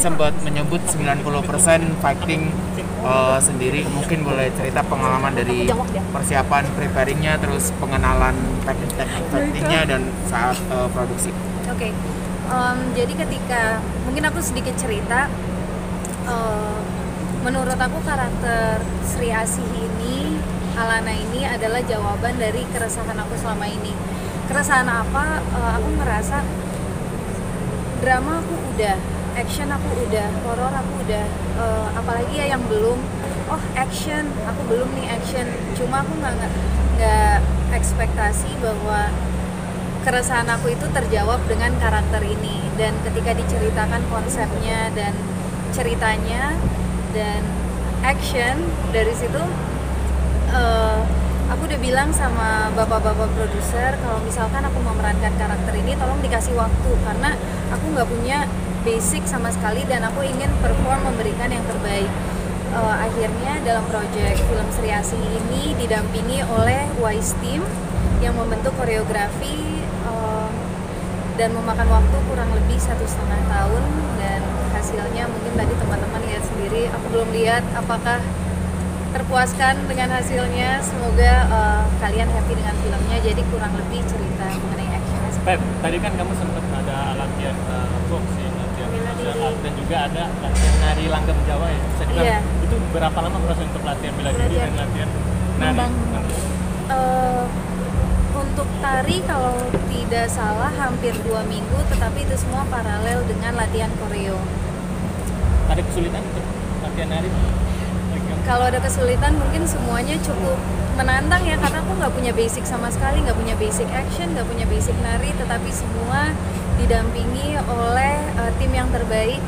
sempat menyebut 90% fighting sendiri. Mungkin boleh cerita pengalaman dari persiapan preparingnya, terus pengenalan teknik fightingnya dan saat produksi. Oke. Jadi ketika mungkin aku sedikit cerita, menurut aku karakter Sri Asih ini, Alana ini adalah jawaban dari keresahan aku selama ini. Keresahan apa? Aku merasa drama aku udah, action aku udah, horor aku udah, apalagi ya yang belum. Oh, action, aku belum nih action. Cuma aku nggak ekspektasi bahwa keresahan aku itu terjawab dengan karakter ini. Dan ketika diceritakan konsepnya dan ceritanya dan action, dari situ aku udah bilang sama bapak-bapak produser kalau misalkan aku memerankan karakter ini tolong dikasih waktu, karena aku nggak punya basic sama sekali dan aku ingin perform, memberikan yang terbaik. Akhirnya dalam proyek film Sri Asih ini didampingi oleh Wise Team yang membentuk koreografi dan memakan waktu kurang lebih 1,5 tahun, dan hasilnya mungkin tadi teman-teman lihat sendiri. Aku belum lihat apakah terpuaskan dengan hasilnya. Semoga kalian happy dengan filmnya. Jadi kurang lebih cerita mengenai action. Pep, tadi kan kamu sempat ada latihan boxing, latihan martial dan juga ada latihan nari langgam Jawa ya. Bisa dibilang itu berapa lama proses untuk latihan bela diri dan latihan nari? Untuk tari kalau tidak salah hampir 2 minggu, tetapi itu semua paralel dengan latihan koreo. Ada kesulitan untuk latihan nari? Kalau ada kesulitan mungkin semuanya cukup menantang ya, karena aku nggak punya basic sama sekali, nggak punya basic action, nggak punya basic nari, tetapi semua didampingi oleh tim yang terbaik,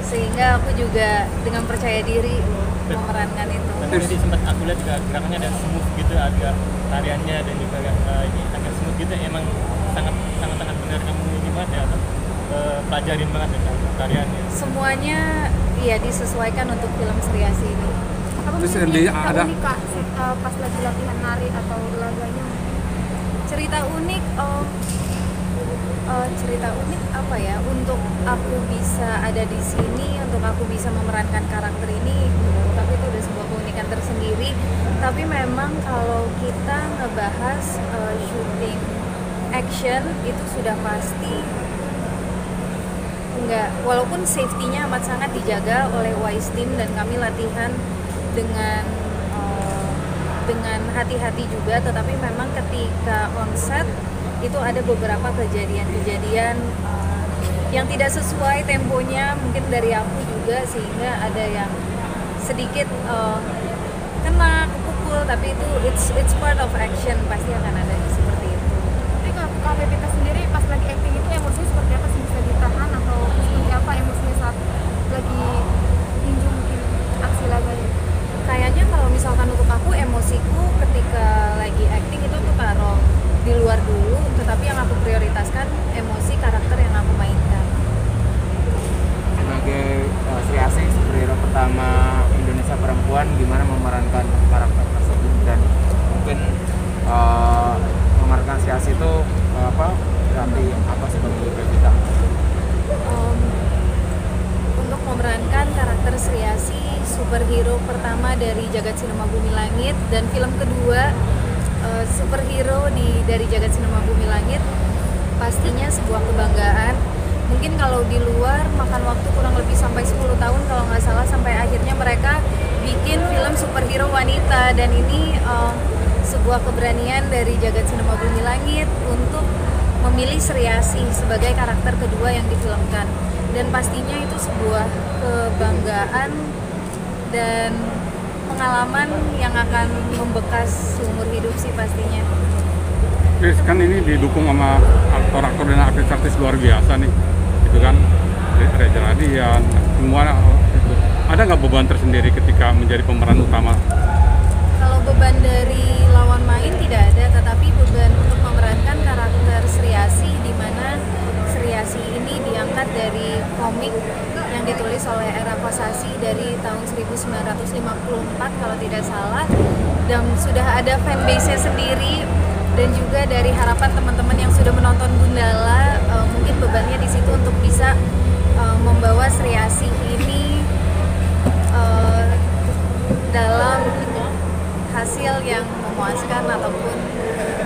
sehingga aku juga dengan percaya diri memerankan itu. Tadi sempat aku lihat juga gerakannya ada smooth gitu, agak tariannya dan juga ini agak smooth gitu. Emang sangat benar kamu ini banget ya, atau pelajarin banget ya tariannya? Semuanya ya disesuaikan untuk film Sri Asih ini. Apa mungkin ada unik Kak, pas lagi latihan nari atau laganya? Cerita unik, cerita unik apa ya? Untuk aku bisa ada di sini, untuk aku bisa memerankan karakter ini, tapi itu udah sebuah keunikan tersendiri. Tapi memang kalau kita ngebahas shooting action itu sudah pasti enggak, walaupun safety-nya amat sangat dijaga oleh Wise Team dan kami latihan dengan hati-hati juga, tetapi memang ketika on set itu ada beberapa kejadian-kejadian yang tidak sesuai temponya mungkin dari aku juga, sehingga ada yang sedikit kena kepukul, tapi itu it's part of action, pasti akan ada seperti itu. Tapi kalau Pevita sendiri pas lagi acting itu emosinya seperti apa sih, bisa ditahan atau seperti apa emosinya saat lagi tinju mungkin aksi laganya? Kayaknya kalau misalkan untuk aku, emosiku ketika lagi acting itu aku taruh di luar dulu, tetapi yang aku prioritaskan emosi karakter yang aku mainkan. Sebagai Sri Asih, superhero pertama Indonesia perempuan, gimana memerankan karakter tersebut, dan mungkin memerankan Sri Asih itu berarti apa sih bagi Pevita? Untuk memerankan karakter Sri Asih, superhero pertama dari Jagat Cinema Bumi Langit, dan film kedua superhero dari Jagat Cinema Bumi Langit, pastinya sebuah kebanggaan. Mungkin kalau di luar makan waktu kurang lebih sampai 10 tahun kalau nggak salah, sampai akhirnya mereka bikin film superhero wanita, dan ini sebuah keberanian dari Jagat Cinema Bumi Langit untuk memilih Sri Asih sebagai karakter kedua yang difilmkan, dan pastinya itu sebuah kebanggaan dan pengalaman yang akan membekas seumur hidup sih pastinya. Chris, kan ini didukung sama aktor-aktor dan artis-artis luar biasa nih, itu kan Reza Radian, semua itu. Ada nggak beban tersendiri ketika menjadi pemeran utama? Kalau beban dari lawan main tidak ada, tetapi beban untuk memerankan karakter Sri Asih, di mana Sri Asih ini diangkat dari komik yang ditulis oleh Era Kosasi dari tahun 1954 kalau tidak salah, dan sudah ada fanbase-nya sendiri, dan juga dari harapan teman-teman yang sudah menonton Gundala, mungkin bebannya di situ untuk bisa membawa Sri Asih memuaskan ataupun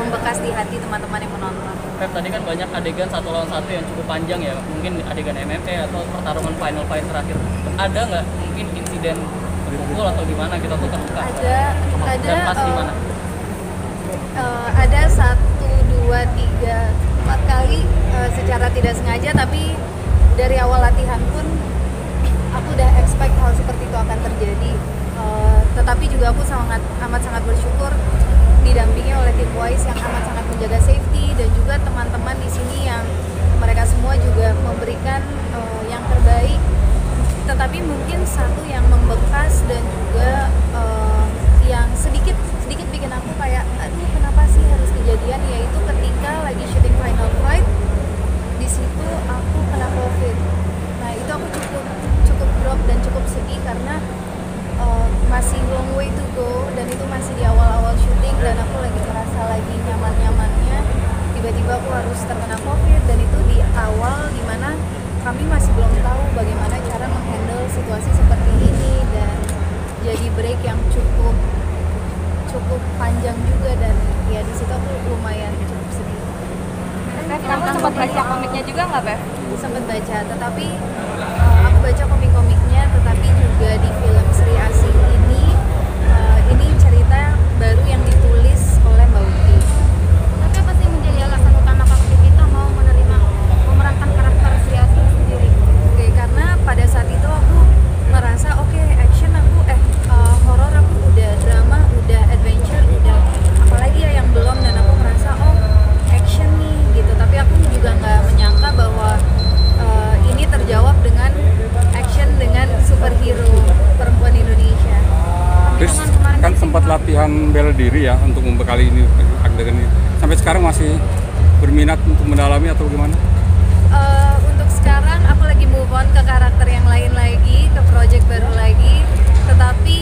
membekas di hati teman-teman yang menonton. Pep, tadi kan banyak adegan 1 lawan 1 yang cukup panjang ya, mungkin adegan MMA atau pertarungan final fight terakhir. Ada nggak mungkin insiden pukul atau gimana kita tuh terluka? Ada Dan pas gimana? Ada 1, 2, 3, 4 kali secara tidak sengaja, tapi dari awal latihan pun aku udah expect hal seperti itu akan terjadi. Tetapi juga aku amat sangat bersyukur didampingi oleh tim Wise yang amat sangat menjaga safety, dan juga teman-teman di sini yang mereka semua juga memberikan yang terbaik. Tetapi mungkin satu yang membekas dan juga yang sedikit bikin aku kayak aduh kenapa sih harus kejadian, yaitu ketika lagi syuting final fight di situ aku kena COVID. Nah itu aku cukup drop dan cukup sedih karena masih long way to go, dan itu masih di awal-awal syuting dan aku lagi merasa lagi nyaman-nyamannya, tiba-tiba aku harus terkena COVID, dan itu di awal dimana kami masih belum tahu bagaimana cara menghandle situasi seperti ini, dan jadi break yang cukup panjang juga, dan ya di situ aku lumayan cukup sedih. Kamu sempat baca komiknya juga nggak, Beb? Sempat baca, tetapi aku baca komik-komiknya, tetapi juga di film Sri Asih ini cerita baru yang ditulis oleh Mbak Uti. Tapi apa sih menjadi alasan utama Kak Pevita mau memerankan karakter Sri Asih sendiri? Oke, karena pada saat itu aku merasa action aku horor aku udah, drama udah, adventure udah, apalagi ya yang belum, dan aku merasa action nih gitu. Tapi aku juga nggak menyangka bahwa ini terjawab dengan action dengan superhero perempuan Indonesia. Terus kan sempat latihan bela diri ya untuk membekali ini adegan ini. Sampai sekarang masih berminat untuk mendalami atau gimana? Untuk sekarang aku lagi move on ke karakter yang lain lagi, ke project baru lagi. Tetapi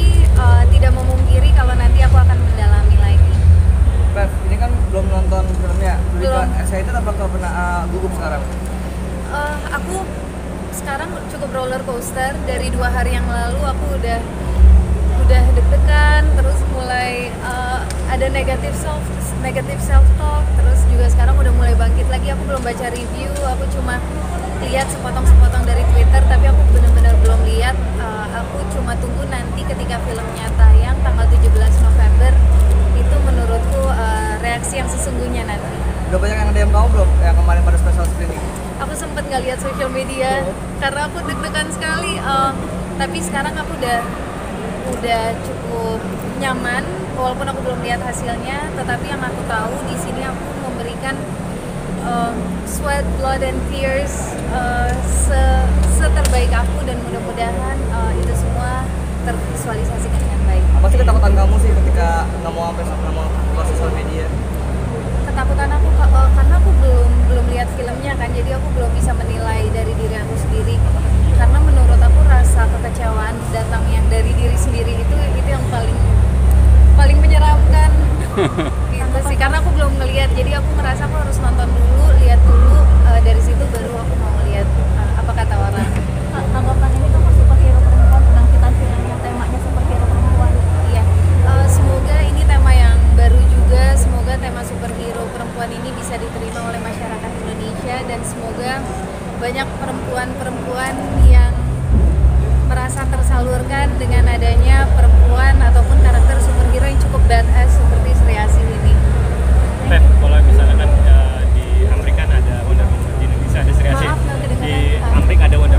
tidak memungkiri kalau nanti aku akan mendalami lagi. Bev, ini kan belum nonton filmnya. Belum. Excited apakah pernah gugup sekarang? Aku sekarang cukup roller coaster. Dari 2 hari yang lalu aku udah deg-degan, terus mulai ada negative self talk, terus juga sekarang udah mulai bangkit lagi. Aku belum baca review, aku cuma lihat sepotong-sepotong dari Twitter, tapi aku benar-benar belum lihat. Aku cuma tunggu nanti ketika filmnya tayang tanggal 17 November, itu menurutku reaksi yang sesungguhnya nanti. Udah banyak yang DM kamu belum? Yang kemarin pada special screening? Aku sempet nggak lihat social media karena aku deg-degan sekali. Tapi sekarang aku udah cukup nyaman, walaupun aku belum lihat hasilnya. Tetapi yang aku tahu di sini aku memberikan sweat, blood, and tears seterbaik aku, dan mudah-mudahan itu semua tervisualisasikan dengan baik. Apa sih ketakutan kamu sih ketika nggak mau keluar sosial media? Ketakutan aku karena aku belum lihat filmnya kan, jadi aku belum bisa menilai dari diri aku sendiri. Karena menurut aku rasa kekecewaan datang yang dari diri sendiri itu yang paling menyeramkan. Gitu sih, karena aku belum ngelihat, jadi aku ngerasa aku harus nonton dulu, lihat dulu, dari situ baru aku mau lihat apa kata orang. Tanggapan ini tuh superhero perempuan, kebangkitan film yang temanya superhero perempuan. Iya, semoga ini tema yang baru juga, semoga tema superhero perempuan ini bisa diterima oleh masyarakat Indonesia, dan semoga banyak perempuan-perempuan yang merasa tersalurkan dengan adanya perempuan ataupun karakter superhero yang cukup badass seperti Sri Asih ini. Pep, kalau misalnya kan di Amerika ada Wonder Woman, di Indonesia ada Sri Asih, Maaf, nggak kedengeran. di Amerika ada Wonder